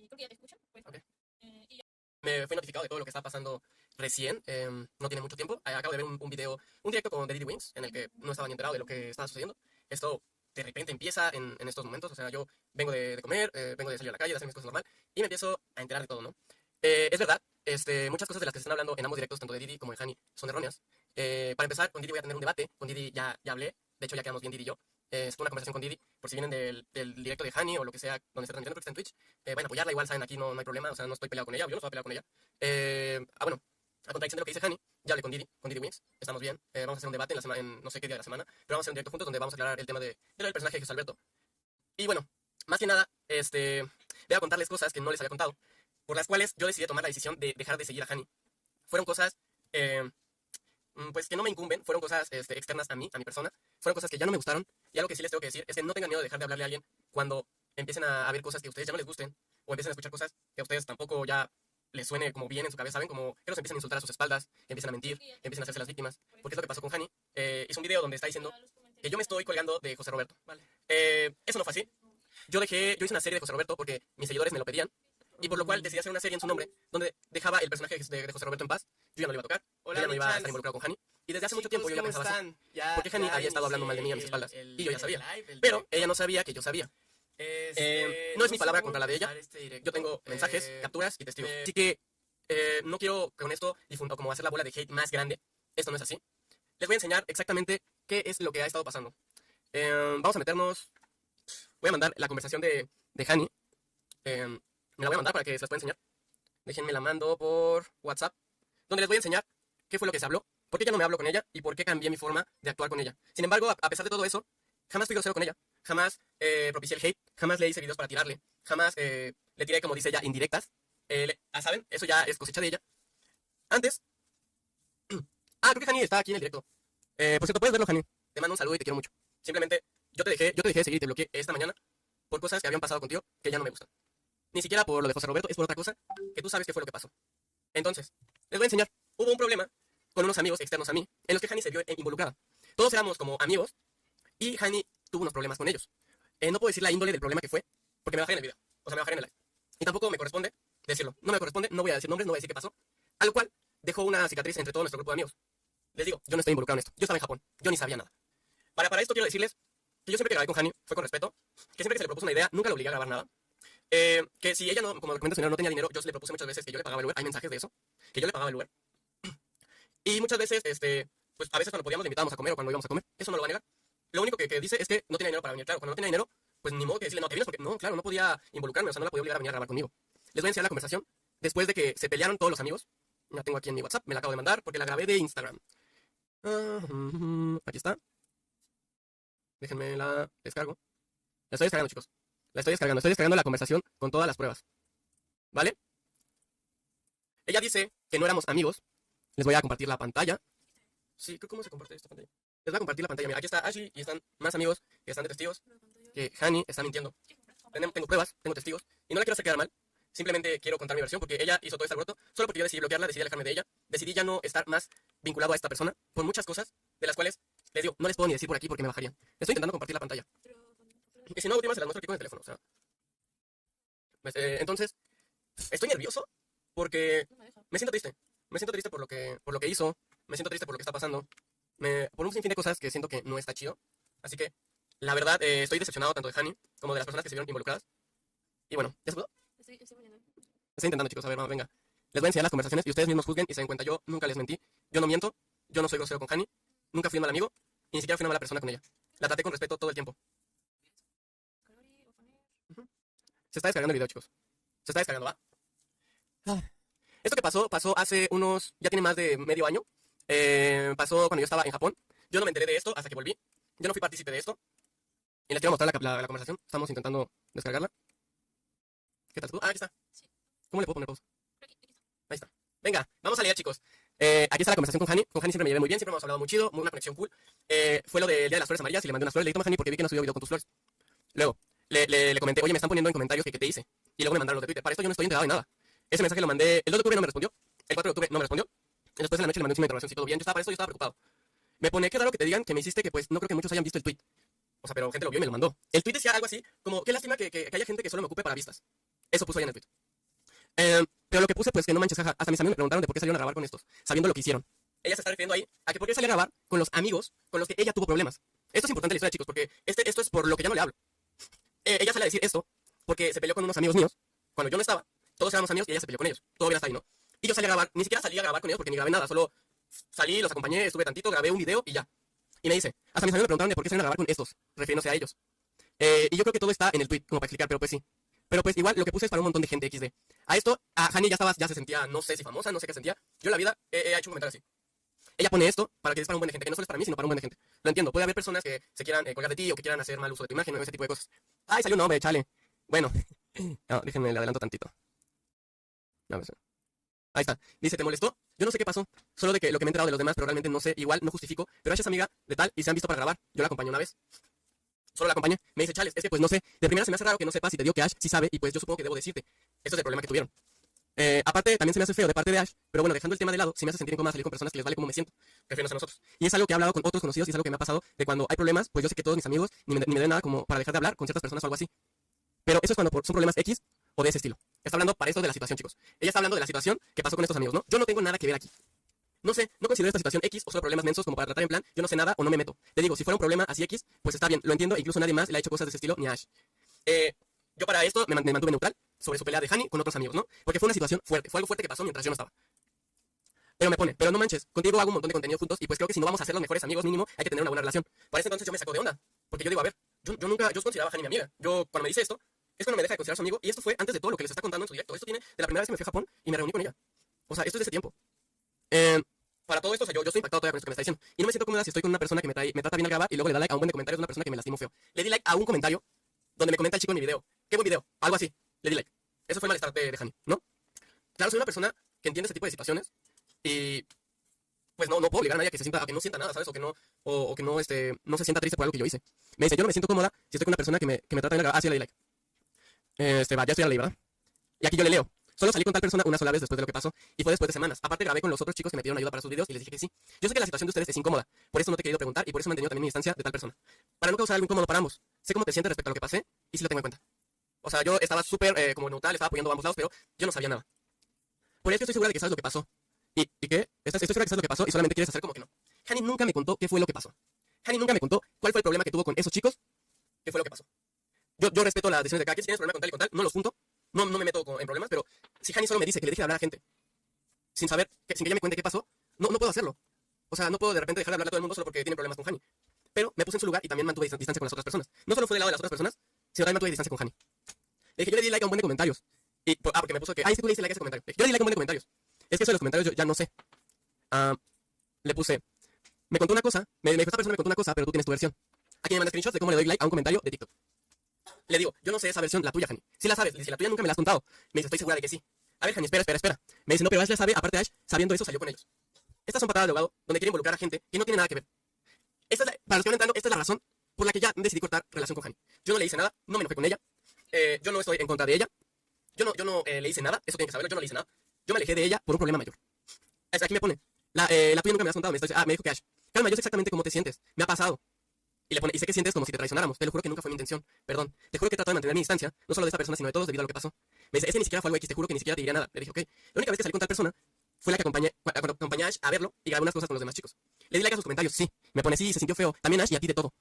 creo que ya te escuchan. Pues, Ok. y ya. Me fue notificado de todo lo que está pasando recién, no tiene mucho tiempo. Acabo de ver un video, un directo con The Diddy Wings, en el que no estaba ni enterado de lo que estaba sucediendo. Esto de repente empieza en estos momentos, o sea, yo vengo de comer, vengo de salir a la calle, de hacer mis cosas normal, y me empiezo a enterar de todo, ¿no? Es verdad, muchas cosas de las que se están hablando en ambos directos, tanto de Diddy como de Hani, son erróneas. Para empezar, con Diddy voy a tener un debate, con Diddy ya hablé, de hecho ya quedamos bien Diddy y yo. Es una conversación con Diddy, por si vienen del directo de Hani o lo que sea, donde esté transmitiendo, creo que está en Twitch, vayan a apoyarla, igual saben, aquí no hay problema, o sea, no estoy peleado con ella, yo no estoy peleado con ella. Bueno, a contradicción de lo que dice Hani, ya hablé con Diddy Wings, estamos bien, vamos a hacer un debate en no sé qué día de la semana, pero vamos a hacer un directo juntos donde vamos a aclarar el tema del personaje de Jesús Alberto. Y bueno, más que nada, voy a contarles cosas que no les había contado, por las cuales yo decidí tomar la decisión de dejar de seguir a Hani. Fueron cosas, pues que no me incumben, fueron cosas externas a mí, a mi persona, fueron cosas que ya no me gustaron, y algo que sí les tengo que decir es que no tengan miedo de dejar de hablarle a alguien cuando empiecen a ver cosas que a ustedes ya no les gusten, o empiecen a escuchar cosas que a ustedes tampoco ya les suene como bien en su cabeza, ¿saben? Como que los empiezan a insultar a sus espaldas, que empiezan a mentir, que empiezan a hacerse las víctimas, porque es lo que pasó con Hani. Hizo un video donde está diciendo que yo me estoy colgando de José Roberto. Vale. Eso no fue así. Yo hice una serie de José Roberto porque mis seguidores me lo pedían, y por lo cual decidí hacer una serie en su nombre donde dejaba el personaje de José Roberto en paz. Yo ya no lo iba a tocar, yo ya no iba a estar involucrado con Hani, y desde hace mucho tiempo yo ya pensaba así, porque Hani había estado hablando mal de mí a mis espaldas, y yo ya sabía, pero ella no sabía que yo sabía. No es mi palabra contra la de ella, yo tengo mensajes, capturas y testigos, así que no quiero con esto difundir como hacer la bola de hate más grande. Esto no es así. Les voy a enseñar exactamente qué es lo que ha estado pasando. Vamos a meternos. Voy a mandar la conversación de Hani. Me la voy a mandar para que se las pueda enseñar. Déjenme la mando por WhatsApp, donde les voy a enseñar qué fue lo que se habló, por qué ya no me hablo con ella y por qué cambié mi forma de actuar con ella. Sin embargo, a pesar de todo eso, jamás fui grosero con ella, jamás propicié el hate, jamás le hice videos para tirarle, jamás le tiré, como dice ella, indirectas. ¿Saben? Eso ya es cosecha de ella. Antes, creo que Hani está aquí en el directo. Por cierto, puedes verlo, Hani. Te mando un saludo y te quiero mucho. Simplemente, yo te dejé de seguir y te bloqueé esta mañana por cosas que habían pasado contigo que ya no me gustan. Ni siquiera por lo de José Roberto, es por otra cosa que tú sabes qué fue lo que pasó. Entonces, les voy a enseñar. Hubo un problema con unos amigos externos a mí, en los que Hani se vio involucrada. Todos éramos como amigos, y Hani tuvo unos problemas con ellos. No puedo decir la índole del problema que fue, porque me bajaré en el video, o sea, me bajaré en el live. Y tampoco me corresponde decirlo. No me corresponde, no voy a decir nombres, no voy a decir qué pasó. A lo cual dejó una cicatriz entre todo nuestro grupo de amigos. Les digo, yo no estoy involucrado en esto. Yo estaba en Japón, yo ni sabía nada. Para esto quiero decirles que yo siempre que grabé con Hani fue con respeto, que siempre que se le propuso una idea, nunca lo obligué a grabar nada. Que si ella no, como documento señor, no tenía dinero, yo se le propuse muchas veces que yo le pagaba el Uber. Hay mensajes de eso, que yo le pagaba el Uber. Y muchas veces, pues a veces cuando podíamos le invitábamos a comer o cuando íbamos a comer. Eso no lo va a negar. Lo único que dice es que no tenía dinero para venir. Claro, cuando no tenía dinero, pues ni modo que decirle, no, te vienes porque no, claro, no podía involucrarme, o sea, no la podía obligar a venir a grabar conmigo. Les voy a enseñar la conversación después de que se pelearon todos los amigos. La tengo aquí en mi WhatsApp, me la acabo de mandar porque la grabé de Instagram. Aquí está. Déjenme la descargo. La estoy descargando, chicos. La estoy descargando la conversación con todas las pruebas. ¿Vale? Ella dice que no éramos amigos. Les voy a compartir la pantalla. Sí, ¿cómo se comparte esta pantalla? Les voy a compartir la pantalla. Mira, aquí está Ashley y están más amigos que están de testigos. Que Hani está mintiendo. Tengo pruebas, tengo testigos. Y no la quiero hacer quedar mal. Simplemente quiero contar mi versión porque ella hizo todo este alboroto solo porque yo decidí bloquearla, decidí alejarme de ella. Decidí ya no estar más vinculado a esta persona por muchas cosas de las cuales les digo, no les puedo ni decir por aquí porque me bajarían. Estoy intentando compartir la pantalla. Y si no, últimas se las muestro aquí con el teléfono. O sea. Pues, entonces, estoy nervioso porque me siento triste. Me siento triste por lo que hizo. Me siento triste por lo que está pasando. Por un sinfín de cosas que siento que no está chido. Así que, la verdad, estoy decepcionado tanto de Hani como de las personas que se vieron involucradas. Y bueno, ¿ya se pudo? Estoy intentando, chicos. A ver, vamos, venga. Les voy a enseñar las conversaciones y ustedes mismos juzguen y se den cuenta. Yo nunca les mentí. Yo no miento. Yo no soy grosero con Hani. Nunca fui un mal amigo. Y ni siquiera fui una mala persona con ella. La traté con respeto todo el tiempo. Se está descargando el video, chicos. Se está descargando, ¿va? Esto que pasó hace unos... Ya tiene más de medio año. Pasó cuando yo estaba en Japón. Yo no me enteré de esto hasta que volví. Yo no fui partícipe de esto. Y les quiero mostrar la conversación. Estamos intentando descargarla. ¿Qué tal? Aquí está. ¿Cómo le puedo poner pausa? Ahí está. Venga, vamos a leer, chicos. Aquí está la conversación con Hani. Con Hani siempre me llevé muy bien, siempre hemos hablado muy chido, una conexión cool. Fue lo del Día de las Flores Amarillas y le mandé unas flores. Le dije, toma, Hani, porque vi que no subió video con tus flores. Luego, le comenté, oye, me están poniendo en comentarios que te hice. Y luego me mandaron los de Twitter. Para esto yo no estoy enterado de nada. Ese mensaje lo mandé el 2 de octubre, no me respondió. El 4 de octubre no me respondió. Y después en la noche le mandé un signo de interrogación si todo bien. Para esto yo estaba preocupado. Me pone, qué raro que te digan que me hiciste, que pues no creo que muchos hayan visto el tweet. O sea, pero gente lo vio y me lo mandó. El tweet decía algo así, como, qué lástima que haya gente que solo me ocupe para vistas. Eso puso ahí en el tweet. Pero lo que puse, pues que no manches, jaja. Hasta mis amigos me preguntaron de por qué salieron a grabar con estos, sabiendo lo que hicieron. Ella se está refiriendo ahí a que por qué salió a grabar con los amigos con los que ella tuvo problemas. Esto es importante en la historia, chicos, porque esto es por lo que ya no le hablo. Ella sale a decir esto porque se peleó con unos amigos míos cuando yo no estaba. Todos éramos amigos y ella se peleó con ellos. Todo bien hasta ahí, ¿no? Y yo salí a grabar, ni siquiera salí a grabar con ellos porque ni grabé nada, solo salí, los acompañé, estuve tantito, grabé un video y ya. Y me dice, hasta mis amigos me preguntaron de por qué salieron a grabar con estos, refiriéndose a ellos. Y yo creo que todo está en el tweet, como para explicar, pero pues sí. Pero pues igual lo que puse es para un montón de gente XD. A esto, a Hani ya se sentía, no sé si famosa, no sé qué sentía. Yo en la vida he hecho un comentario así. Ella pone esto para que es para un buen de gente, que no solo es para mí, sino para un buen de gente. Lo entiendo, puede haber personas que se quieran colgar de ti o que quieran hacer mal uso de tu imagen o ese tipo de cosas. Ay, salió un nombre, chale. Bueno, no, déjenme le adelanto tantito. A ver, ahí está. Dice, ¿te molestó? Yo no sé qué pasó. Solo de que lo que me he enterado de los demás, pero realmente no sé. Igual no justifico. Pero Ash es amiga de tal y se han visto para grabar. Yo la acompañé una vez. Solo la acompañé. Me dice, Chales, es que pues no sé. De primera se me hace raro que no sepas y te digo que Ash sí sabe y pues yo supongo que debo decirte. Eso es el problema que tuvieron. Aparte, también se me hace feo de parte de Ash, pero bueno, dejando el tema de lado, sí me hace sentir incómoda salir con personas que les vale cómo me siento, refiriéndose a nosotros. Y es algo que he hablado con otros conocidos y es algo que me ha pasado de cuando hay problemas, pues yo sé que todos mis amigos ni me den nada como para dejar de hablar con ciertas personas o algo así. Pero eso es cuando son problemas X o de ese estilo. Está hablando para esto de la situación, chicos. Ella está hablando de la situación que pasó con estos amigos, ¿no? Yo no tengo nada que ver aquí. No sé, no considero esta situación X o solo problemas mensos como para tratar en plan, yo no sé nada o no me meto. Te digo, si fuera un problema así X, pues está bien, lo entiendo, e incluso nadie más le ha hecho cosas de ese estilo ni a Ash. Yo para esto me mantuve neutral sobre su pelea de Hani con otros amigos, ¿no? Porque fue una situación fuerte, fue algo fuerte que pasó mientras yo no estaba. Pero me pone, pero no manches, contigo hago un montón de contenido juntos y pues creo que si no vamos a ser los mejores amigos mínimo, hay que tener una buena relación. Para ese entonces yo me saco de onda, porque yo digo, a ver, yo consideraba a Hani mi amiga. Yo cuando me dice esto, es cuando me deja de considerar su amigo y esto fue antes de todo lo que les está contando en su directo. Esto tiene de la primera vez que me fui a Japón y me reuní con ella. O sea, esto es de ese tiempo. Para todo esto, o sea, yo estoy impactado todavía con esto que me está diciendo. Y no me siento cómoda si estoy con una persona que me trata bien al grabar y luego le da like a un buen de comentarios de una persona que me lastimó feo. Le di like a un comentario donde me comenta el chico en mi video. Qué buen video, algo así. Le di like. Eso fue el malestar de Hani, ¿no? Claro, soy una persona que entiende ese tipo de situaciones y pues no puedo obligar a nadie a que se sienta, a que no sienta nada, ¿sabes? O que no, o que no, no se sienta triste por algo que yo hice. Me dice, yo no me siento cómoda si estoy con una persona que me trata bien al grabar. Ah, sí, le di like. Ya estoy a la ley, ¿verdad? Y aquí yo le leo. Solo salí con tal persona una sola vez después de lo que pasó y fue después de semanas. Aparte grabé con los otros chicos que me pidieron ayuda para sus videos y les dije que sí. Yo sé que la situación de ustedes es incómoda, por eso no te he querido preguntar y por eso he mantenido también mi distancia de tal persona. Para no causar algo incómodo para ambos. Sé cómo te sientes respecto a lo que pasé y sí lo tengo en cuenta. O sea, yo estaba súper como neutral, estaba apoyando a ambos lados, pero yo no sabía nada. Por eso estoy segura de que sabes lo que pasó. ¿Y qué? Estoy segura de que sabes lo que pasó y solamente quieres hacer como que no. Hani nunca me contó qué fue lo que pasó. Hani nunca me contó cuál fue el problema que tuvo con esos chicos, qué fue lo que pasó. Yo respeto las decisiones de cada quien. Si tienes problema con tal y con tal, no los junto. No me meto en problemas, pero si Hani solo me dice que le deje de hablar a gente sin saber, sin que ella me cuente qué pasó, no puedo hacerlo. O sea, no puedo de repente dejar de hablar a todo el mundo solo porque tiene problemas con Hani. Pero me puse en su lugar y también mantuve distancia con las otras personas. No solo fue del lado de las otras personas, sino también mantuve distancia con Hani. Le dije, yo le di like a un buen de comentarios. Porque me puso que, es que tú le diste like a ese comentario. Le dije, yo le di like a un buen de comentarios. Es que eso de los comentarios yo ya no sé. Le puse, me contó una cosa, me dijo, esta persona me contó una cosa, pero tú tienes tu versión. Aquí me manda screenshots de cómo le doy like a un comentario de TikTok. Le digo, yo no sé esa versión, la tuya, Hani. Si la sabes, le dice, la tuya nunca me la has contado. Me dice, estoy segura de que sí. A ver, Hani, espera. Me dice, no, pero Ash la sabe, aparte Ash, sabiendo eso, salió con ellos. Estas son patadas de abogado donde quiere involucrar a gente que no tiene nada que ver. Para los que no entrando, esta es la razón por la que ya decidí cortar relación con Hani. Yo no le hice nada, no me enojé con ella. Yo no estoy en contra de ella. Yo no le hice nada, eso tienen que saberlo, yo no le hice nada. Yo me alejé de ella por un problema mayor. Aquí me pone, la tuya nunca me la has contado, me dijo que Ash, calma, yo sé exactamente cómo te sientes, me ha pasado. Y le pone, y sé que sientes como si te traicionáramos, te lo juro que nunca fue mi intención, perdón. Te juro que he tratado de mantener mi distancia, no solo de esta persona, sino de todos debido a lo que pasó. Me dice, ese ni siquiera fue algo X, te juro que ni siquiera te diría nada. Le dije, ok. La única vez que salí con tal persona fue la que acompañé a Ash a verlo y grabé unas cosas con los demás chicos. Le di like a sus comentarios, sí. Me pone, sí, se sintió feo. También Ash y a ti de todo.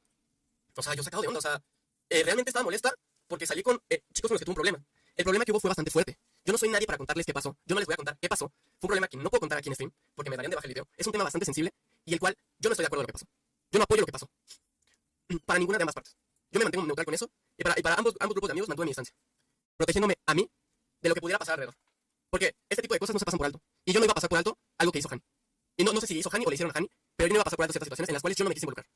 O sea, yo sacado de onda, o sea, realmente estaba molesta porque salí con chicos con los que tuve un problema. El problema que hubo fue bastante fuerte. Yo no soy nadie para contarles qué pasó. Yo no les voy a contar qué pasó. Fue un problema que no puedo contar aquí en stream porque me darían de baja el video. Es un tema bastante sensible y el cual yo no estoy de acuerdo con lo que pasó. Yo no apoyo lo que pasó. Para ninguna de ambas partes. Yo me mantengo neutral con eso y para ambos grupos de amigos mantuve mi distancia. Protegiéndome a mí de lo que pudiera pasar alrededor. Porque este tipo de cosas no se pasan por alto. Y yo no iba a pasar por alto algo que hizo Hani. Y no sé si hizo Hani o le hicieron a Hani, pero yo no iba a pasar por alto ciertas situaciones en las cuales yo no me quise involucrar.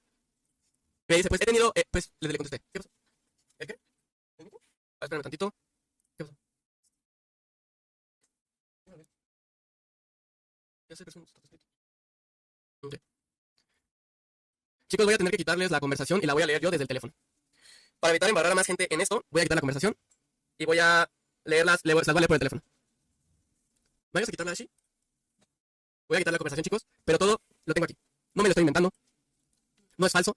Me dice, pues he tenido, pues le contesté. ¿Qué pasó? ¿El qué? ¿El qué? Espérame tantito. ¿Qué pasó? Ya sé, pero okay. Chicos, voy a tener que quitarles la conversación y la voy a leer yo desde el teléfono. Para evitar embarrar a más gente en esto, voy a quitar la conversación y voy a leerlas, las voy a leer por el teléfono. ¿Vayas a quitarla así? Voy a quitar la conversación, chicos, pero todo lo tengo aquí. No me lo estoy inventando. No es falso.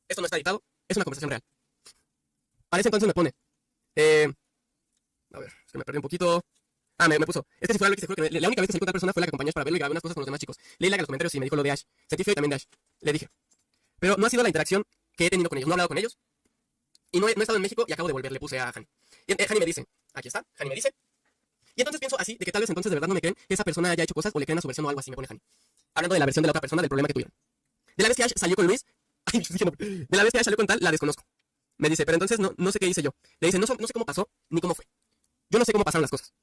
Esto no está editado. Es una conversación real. Para ese entonces me pone. A ver, es que me perdí un poquito. Me puso. Es que si fuera Loki, te juro que la única vez que salí con otra persona fue la que acompañé para verlo y grabé unas cosas con los demás chicos. Leí like a los comentarios y me dijo lo de Ash. Sentí feo y también de Ash. Le dije. Pero no ha sido la interacción que he tenido con ellos. No he hablado con ellos. Y no he estado en México y acabo de volver. Le puse a Hani. Y Hani me dice. Aquí está. Hani me dice. Y entonces pienso así, de que tal vez entonces de verdad no me creen que esa persona haya hecho cosas o le creen a su versión o algo así, me pone Hani. Hablando de la versión de la otra persona, del problema que tuvieron. De la vez que Ash salió con Luis. Ay, estoy diciendo. De la vez que Ash salió con tal, la desconozco. Me dice, pero entonces no sé qué hice yo. Le dice, no sé cómo pasó ni cómo fue. Yo no sé cómo pasaron las cosas.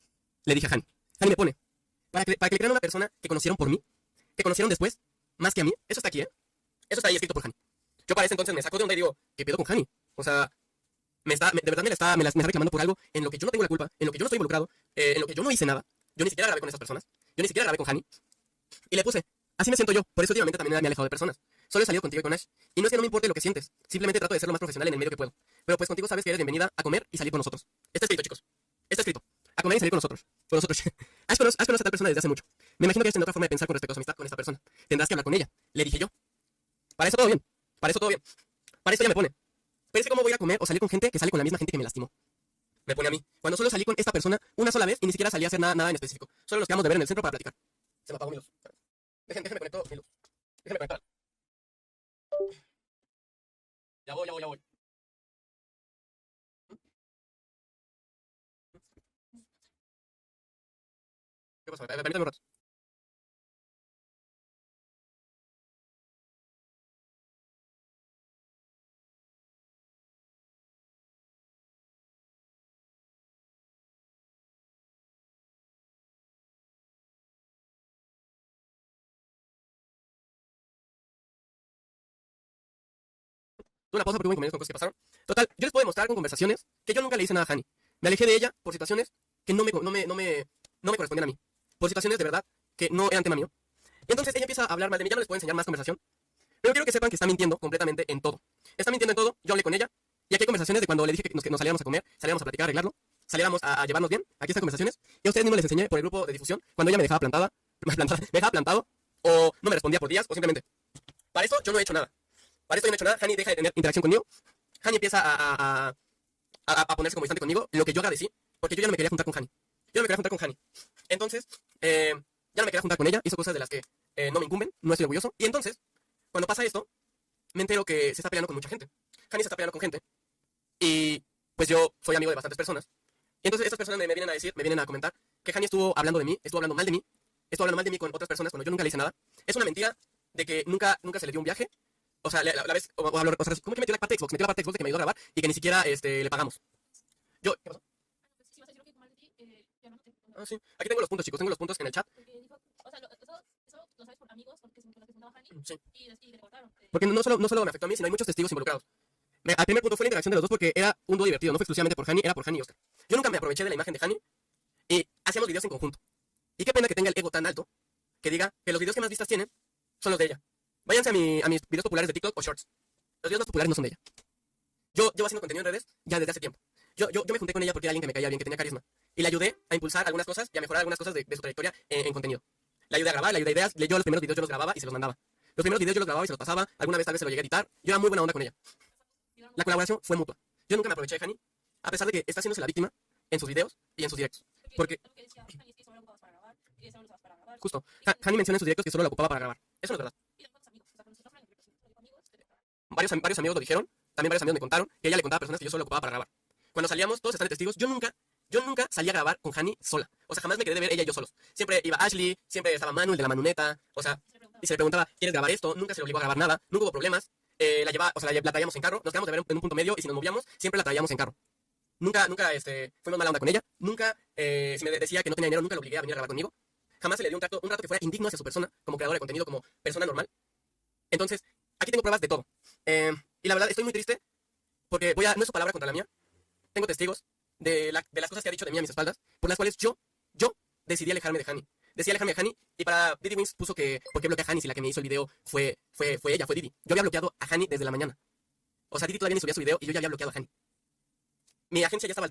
Le dije a Hani. Hani me pone. Para que le crean a una persona que conocieron por mí, que conocieron después, más que a mí. Eso está aquí, ¿eh? Eso está ahí escrito por Hani. Yo para ese entonces me saco de onda y digo, ¿qué pedo con Hani? O sea, de verdad me está reclamando por algo en lo que yo no tengo la culpa, en lo que yo no estoy involucrado, en lo que yo no hice nada. Yo ni siquiera grabé con esas personas. Yo ni siquiera grabé con Hani. Y le puse, así me siento yo. Por eso últimamente también me he alejado de personas. Solo he salido contigo y con Ash. Y no es que no me importe lo que sientes. Simplemente trato de ser lo más profesional en el medio que puedo. Pero pues contigo sabes que eres bienvenida a comer y salir con nosotros. Está escrito, chicos. Está escrito. A comer y salir con nosotros. Con nosotros. Ash conoce a tal persona desde hace mucho. Me imagino que Ash tendrá otra forma de pensar con respecto a su amistad con esta persona. Tendrás que hablar con ella. Le dije yo. Para eso todo bien. Para eso todo bien. Para eso ella me pone. Pero es que cómo voy a ir a comer o salir con gente que sale con la misma gente que me lastimó. Me pone a mí. Cuando solo salí con esta persona una sola vez y ni siquiera salí a hacer nada en específico. Solo nos quedamos de ver en el centro para platicar. Se me apagó mi luz. Déjenme conectar mi luz. Déjenme conectar. Ya voy. ¿Qué pasa? Permítame un rato. Tuve una pausa porque hubo inconvenientes con cosas que pasaron. Total, yo les puedo demostrar con conversaciones que yo nunca le hice nada a Hani. Me alejé de ella por situaciones que no me correspondían a mí. Por situaciones de verdad que no eran tema mío. Y entonces ella empieza a hablar mal de mí. Ya no les puedo enseñar más conversación. Pero quiero que sepan que está mintiendo completamente en todo. Está mintiendo en todo. Yo hablé con ella. Y aquí hay conversaciones de cuando le dije que nos saliéramos a comer, saliéramos a platicar, a arreglarlo, saliéramos a llevarnos bien. Aquí están conversaciones. Y a ustedes mismos les enseñé por el grupo de difusión cuando ella me dejaba me dejaba plantado, o no me respondía por días, o simplemente. Para eso yo no he hecho nada. Para eso yo no he hecho nada. Hani deja de tener interacción conmigo. Hani empieza a ponerse como distante conmigo, lo que yo agradecí, porque yo ya no me quería juntar con Hani. Yo no me quería juntar con Hani. Entonces, ya no me quería juntar con ella. Hizo cosas de las que no me incumben, no estoy orgulloso. Y entonces, cuando pasa esto, me entero que se está peleando con mucha gente. Hani se está peleando con gente. Y pues yo soy amigo de bastantes personas. Y entonces estas personas me vienen a decir, me vienen a comentar que Hani estuvo hablando de mí, estuvo hablando mal de mí, estuvo hablando mal de mí con otras personas cuando yo nunca le hice nada. Es una mentira de que nunca se le dio un viaje. O sea, la vez, o sea, ¿cómo que metió la parte de Xbox? Metió la parte de Xbox de que me ayudó a grabar y que ni siquiera le pagamos. ¿Qué pasó? Ah, sí. Aquí tengo los puntos, chicos, tengo los puntos en el chat. Sí. Porque no solo me afectó a mí, sino hay muchos testigos involucrados. Al primer punto fue la interacción de los dos porque era un dúo divertido, no fue exclusivamente por Hani, era por Hani y Oscar. Yo nunca me aproveché de la imagen de Hani y hacíamos videos en conjunto. Y qué pena que tenga el ego tan alto que diga que los videos que más vistas tienen son los de ella. Váyanse a mis videos populares de TikTok o Shorts. Los videos más populares no son de ella. Yo llevo haciendo contenido en redes ya desde hace tiempo. Yo me junté con ella porque era alguien que me caía bien, que tenía carisma. Y le ayudé a impulsar algunas cosas y a mejorar algunas cosas de su trayectoria en contenido. Le ayudé a grabar, le ayudé a ideas, yo los primeros videos yo los grababa y se los mandaba. Los primeros videos yo los grababa y se los pasaba, alguna vez tal vez se lo llegué a editar. Yo era muy buena onda con ella. La colaboración fue mutua. Yo nunca me aproveché de Hani, a pesar de que está haciéndose la víctima en sus videos y en sus directos. Porque, justo, Hani menciona en sus directos que solo la ocupaba para grabar. Eso no es verdad. Varios amigos lo dijeron, también varios amigos me contaron que ella le contaba a personas que yo solo la ocupaba para grabar. Cuando salíamos, todos están de testigos, yo nunca salí a grabar con Hani sola. O sea, jamás me quedé de ver ella y yo solos. Siempre iba Ashley, siempre estaba Manu, el de la manuneta, o sea, y se le preguntaba, ¿quieres grabar esto? Nunca se le obligó a grabar nada, nunca hubo problemas. La traíamos en carro, nos quedamos de ver en un punto medio y si nos movíamos, siempre la traíamos en carro. Nunca, fuimos mala onda con ella, nunca, si me decía que no tenía dinero, nunca la obligué a venir a grabar conmigo. Jamás se le dio un trato que fuera indigno hacia su persona, como creadora de contenido, como persona normal. Entonces, aquí tengo pruebas de todo. Y la verdad, estoy muy triste, porque no es su palabra contra la mía. Tengo testigos de las cosas que ha dicho de mí a mis espaldas, por las cuales yo decidí alejarme de Hani. Decidí alejarme de Hani, y para Didi Wins puso que, ¿por qué bloqueé a Hani si la que me hizo el video fue ella, fue Didi? Yo había bloqueado a Hani desde la mañana. O sea, Didi todavía ni subía su video, y yo ya había bloqueado a Hani. Mi agencia ya estaba